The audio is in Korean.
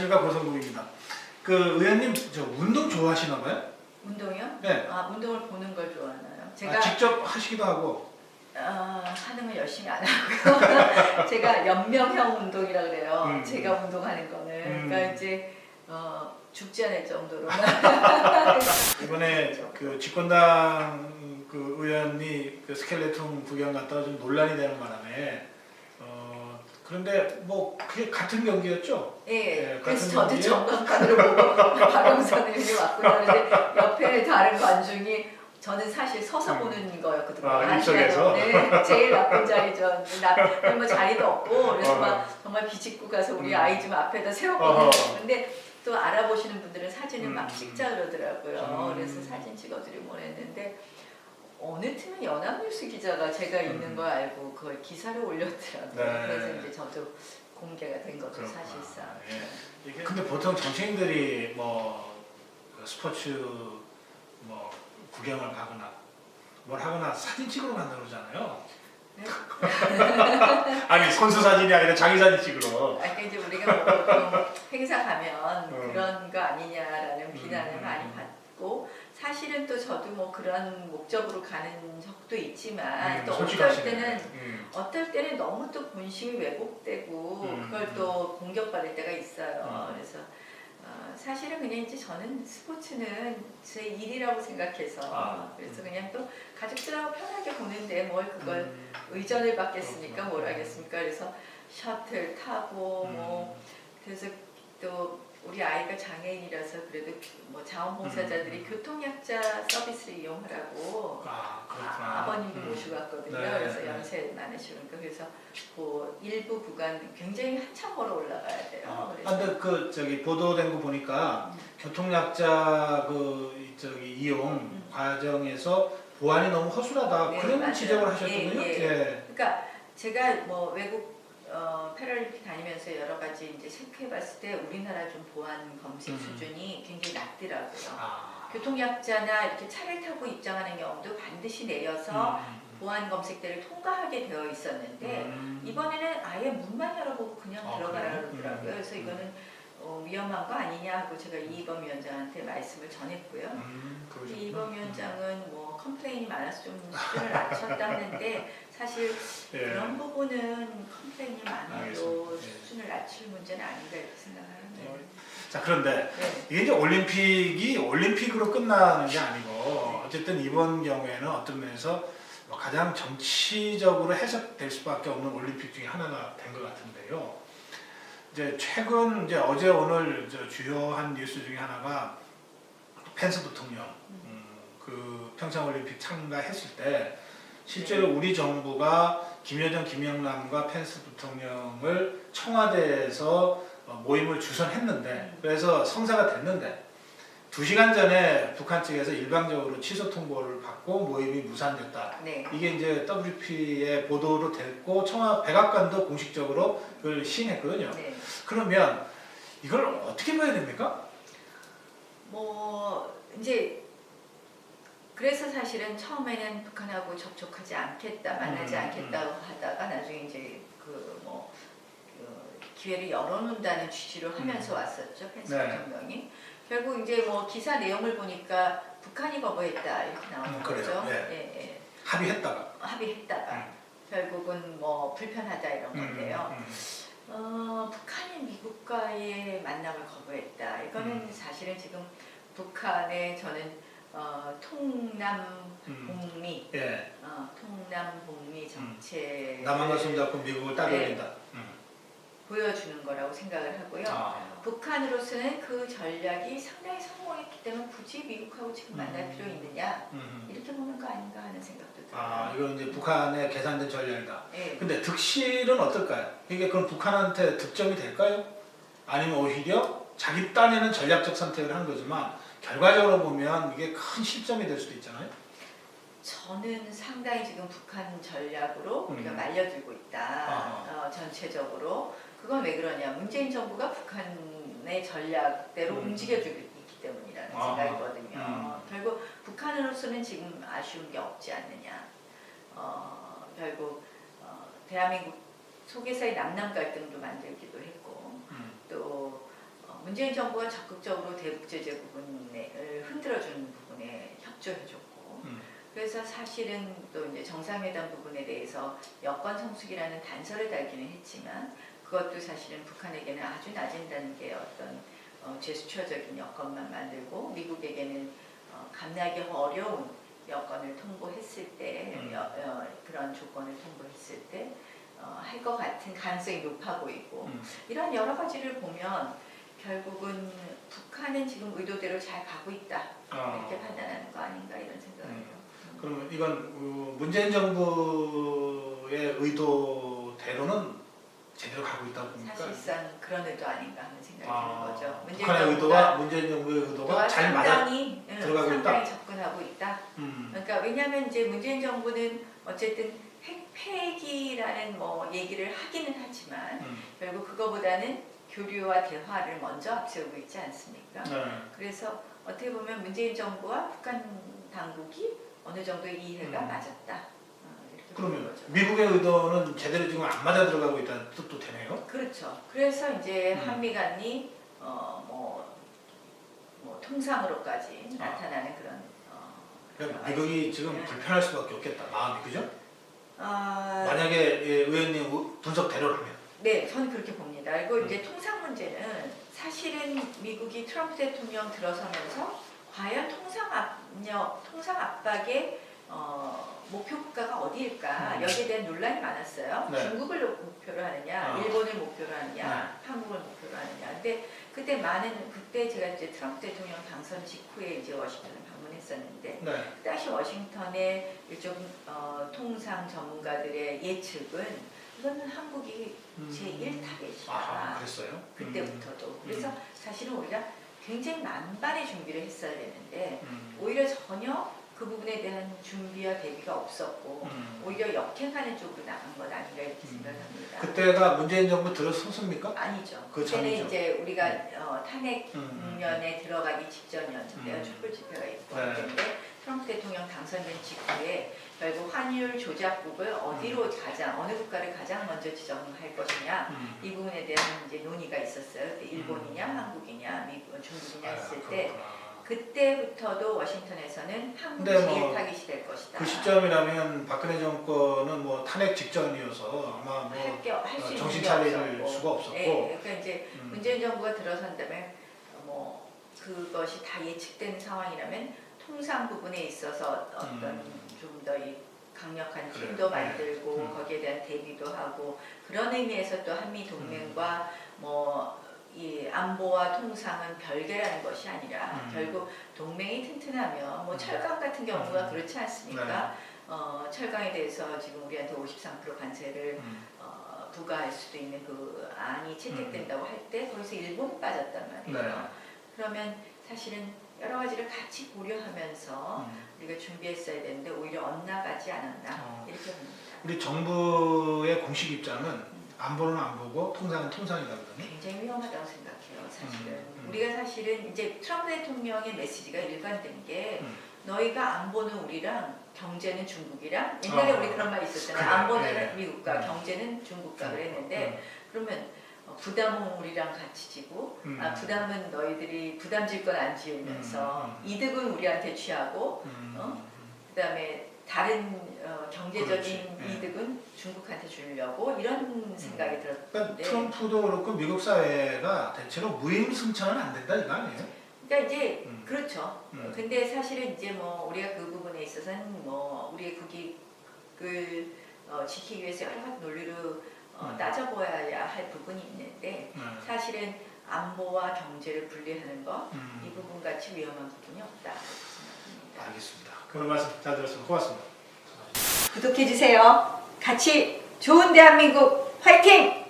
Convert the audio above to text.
안녕하십니까, 고성국입니다. 그 의원님 저 운동 좋아하시나 봐요? 운동이요? 네. 아, 운동을 보는 걸 좋아하나요? 제가 직접 하시기도 하고. 하는 건 열심히 안 하고요. 제가 연명형 운동이라 그래요. 제가 운동하는 거는. 그러니까 이제 죽지 않을 정도로만. 이번에 그 집권당 그 의원이 그 스켈레톤 구경 갔다가 좀 논란이 되는 바람에 그런데 뭐 그게 같은 경기였죠? 예. 예, 그래서 같은 저도 경기에 정강판으로 보고 박영선님이 왔구나. 근데 옆에 다른 관중이 저는 사실 서서 보는 거였거든요. 아, 입석에서? 네, 제일 나쁜 자리죠. 뭐 자리도 없고 그래서 막 정말 비집고 가서 우리 아이 좀 앞에다 세웠거든요. 근데 또 알아보시는 분들은 사진을 막 찍자 그러더라고요. 그래서 사진 찍어드리고 했는데 어느 틈에 연합뉴스 기자가 제가 있는 걸 알고 그걸 기사를 올렸더라고요. 네. 그래서 이제 저도 공개가 된 거죠. 그렇구나. 사실상. 예. 근데 보통 정치인들이 뭐 스포츠 뭐 구경을 가거나 뭘 하거나 사진 찍으러 간다고 그러잖아요. 네? 아니 선수 사진이 아니라 자기 사진 찍으러. 아까 이제 우리가 뭐 보통 행사 가면 그런 거 아니냐라는 비난을 많이 받고 사실은 또 저도 뭐 그런 목적으로 가는 적도 있지만 또 어떨 때는 너무 또 본심이 왜곡되고 그걸 또 공격받을 때가 있어요. 그래서 사실은 그냥 이제 저는 스포츠는 제 일이라고 생각해서 그래서 그냥 또 가족들하고 편하게 보는데 뭘 그걸 의전을 받겠습니까? 뭘 하겠습니까? 그래서 셔틀 타고 뭐 그래서 또 우리 아이가 장애인이라서 그래도 뭐 자원봉사자들이 교통약자 서비스를 이용하라고 아버님도 모시고 왔거든요. 네, 그래서 연세 많으시니까 그래서 그 일부 구간 굉장히 한참 걸어 올라가야 돼요. 근데 그 저기 보도된 거 보니까 교통약자 이용 과정에서 보안이 너무 허술하다 그런 맞아요. 지적을 하셨거든요. 그러니까 제가 뭐 외국 패럴림픽 다니면서 여러 가지 이제 체크해봤을 때 우리나라 좀 보안 검색 수준이 굉장히 낮더라고요. 교통약자나 이렇게 차를 타고 입장하는 경우도 반드시 내려서 보안 검색대를 통과하게 되어 있었는데 이번에는 아예 문만 열어보고 그냥 들어가라 그러더라고요. 그래서 이거는 위험한 거 아니냐 하고 제가 이희범 위원장한테 말씀을 전했고요. 이희범 위원장은 뭐 컴플레인이 많아서 좀 수준을 낮췄다는데 사실 그런 부분은 컴플레인이 많아도 수준을 낮출 문제는 아닌가 이렇게 생각하는데. 자, 그런데 이게 이제 올림픽이 올림픽으로 끝나는 게 아니고 어쨌든 이번 경우에는 어떤 면에서 가장 정치적으로 해석될 수밖에 없는 올림픽 중에 하나가 된 것 같은데요. 이제 최근 이제 어제 오늘 주요한 뉴스 중에 하나가 펜스 부통령 그 평창 올림픽 참가했을 때 실제로 우리 정부가 김여정, 김영남과 펜스 부통령을 청와대에서 모임을 주선했는데 그래서 성사가 됐는데 2시간 전에 북한 측에서 일방적으로 취소 통보를 받고 모임이 무산됐다. 이게 이제 WP의 보도로 됐고 백악관도 공식적으로 그걸 시인했거든요. 그러면 이걸 어떻게 봐야 됩니까? 뭐 이제 그래서 사실은 처음에는 북한하고 접촉하지 않겠다, 만나지 않겠다고 하다가 나중에 이제 기회를 열어놓는다는 취지로 하면서 왔었죠. 펜스 부통령이. 결국 이제 뭐 기사 내용을 보니까 북한이 거부했다 이렇게 나오는 거죠. 합의했다가 결국은 뭐 불편하다 이런 건데요. 북한이 미국과의 만남을 거부했다. 이거는 사실은 지금 북한의 저는 통남 북미 정책 남한과 손잡고 미국을 따돌린다. 보여주는 거라고 생각을 하고요. 북한으로서는 그 전략이 상당히 성공했기 때문에 굳이 미국하고 지금 만날 필요 있느냐 이렇게 보는 거 아닌가 하는 생각도 들어요. 이건 이제 북한의 계산된 전략이다. 근데 득실은 어떨까요? 이게 그럼 북한한테 득점이 될까요? 아니면 오히려 자기 딴에는 전략적 선택을 한 거지만 결과적으로 보면 이게 큰 실점이 될 수도 있잖아요. 저는 상당히 지금 북한 전략으로 우리가 말려들고 있다. 전체적으로. 그건 왜 그러냐. 문재인 정부가 북한의 전략대로 움직여주고 있기 때문이라는 생각이거든요. 결국 북한으로서는 지금 아쉬운 게 없지 않느냐. 결국 대한민국 속에서의 남남 갈등도 만들기도 했고 또 문재인 정부가 적극적으로 대북 제재 부분을 흔들어주는 부분에 협조해줬고, 그래서 사실은 또 이제 정상회담 부분에 대해서 여권 성숙이라는 단서를 달기는 했지만, 그것도 사실은 북한에게는 아주 낮은 단계의 어떤 제스처적인 여건만 만들고, 미국에게는 감내하기 어려운 여건을 통보했을 때, 그런 조건을 통보했을 때 할 것 같은 가능성이 높아 보이고, 이런 여러 가지를 보면 결국은 북한은 지금 의도대로 잘 가고 있다, 이렇게 판단하는 거 아닌가 이런 생각을 해요. 그러면 이건 문재인 정부의 의도대로는 제대로 가고 있다고 봅니까? 사실상 그런 의도 아닌가 하는 생각이 드는 거죠. 북한의 의도와 문재인 정부의 의도가 잘 맞아 들어가고 있다. 상당히 접근하고 있다. 그러니까 왜냐하면 이제 문재인 정부는 어쨌든 핵 폐기라는 뭐 얘기를 하기는 하지만 결국 그거보다는 교류와 대화를 먼저 앞세우고 있지 않습니까? 그래서 어떻게 보면 문재인 정부와 북한 당국이 어느 정도 이해가 맞았다. 그러면 미국의 의도는 제대로 지금 안 맞아 들어가고 있다는 뜻도 되네요? 그렇죠. 그래서 이제 한미 간이 통상으로까지 나타나는 그런. 그러니까 미국이 지금 불편할 수밖에 없겠다, 마음이, 그죠? 만약에 의원님 분석대로라면. 네, 저는 그렇게 봅니다. 그리고 이제 통상 문제는 사실은 미국이 트럼프 대통령 들어서면서 과연 통상 압박의 목표 국가가 어디일까, 여기에 대한 논란이 많았어요. 네. 중국을 목표로 하느냐, 일본을 목표로 하느냐, 한국을 목표로 하느냐. 근데 그때 제가 이제 트럼프 대통령 당선 직후에 이제 워싱턴을 방문했었는데, 다시 워싱턴의 일종 통상 전문가들의 예측은 이거는 한국이 제1타겟이다. 그랬어요? 그때부터도. 그래서 사실은 우리가 굉장히 만반의 준비를 했어야 되는데 오히려 전혀 그 부분에 대한 준비와 대비가 없었고 오히려 역행하는 쪽으로 나간 것 아닌가 이렇게 생각합니다. 그때가 문재인 정부 들어섰습니까? 아니죠. 그 그때는 전이죠. 이제 우리가 탄핵 국면에 들어가기 직전이었는데요. 촛불 집회가 있고 그런데 트럼프 대통령 당선된 직후에 결국 환율 조작국을 어디로 어느 국가를 가장 먼저 지정할 것이냐 이 부분에 대한 이제 논의가 있었어요. 일본이냐, 한국이냐, 미국, 중국이냐 했을 때 그때부터도 워싱턴에서는 한국이 제일 타깃이 될 것이다. 그 시점이라면 박근혜 정권은 뭐 탄핵 직전이어서 아마 할수 정신 차릴 수가 없었고. 네, 그러니까 이제 문재인 정부가 들어선다면 그것이 다 예측된 상황이라면 통상 부분에 있어서 어떤 좀 더 강력한 팀도 만들고 거기에 대한 대비도 하고 그런 의미에서 또 한미 동맹과 이 안보와 통상은 별개라는 것이 아니라 결국 동맹이 튼튼하면 철강 같은 경우가 그렇지 않습니까? 철강에 대해서 지금 우리한테 53% 관세를 부과할 수도 있는 그 안이 채택된다고 할 때 거기서 일본이 빠졌단 말이에요. 그러면 사실은 여러 가지를 같이 고려하면서 우리가 준비했어야 되는데 오히려 엇나가지 않았나 이렇게 봅니다. 우리 정부의 공식 입장은 안보는 안보고 통상은 통상이라거든요. 굉장히 위험하다고 생각해요. 사실은 우리가 사실은 이제 트럼프 대통령의 메시지가 일관된 게 너희가 안보는 우리랑 경제는 중국이랑 옛날에 우리 그런 말이 있었잖아요. 안보는 미국과 경제는 중국과 그랬는데 그러면 부담은 우리랑 같이 지고 부담은 너희들이 부담 질 건 안 지으면서 이득은 우리한테 취하고 그다음에 다른 경제적인 이득은 중국한테 주려고 이런 생각이 들었는데 그러니까 트럼프도 그렇고 미국 사회가 대체로 무임승차는 안 된다 이거 아니에요? 그러니까 이제 그렇죠. 근데 사실은 이제 우리가 그 부분에 있어서는 우리의 국익을 지키기 위해서 여러 가지 논리로 따져보아야 할 부분이 있는데 사실은 안보와 경제를 분리하는 것 이 부분 같이 위험한 부분이 없다 생각합니다. 알겠습니다. 그런 말씀 잘 들었습니다. 고맙습니다. 구독해 주세요. 같이 좋은 대한민국 화이팅!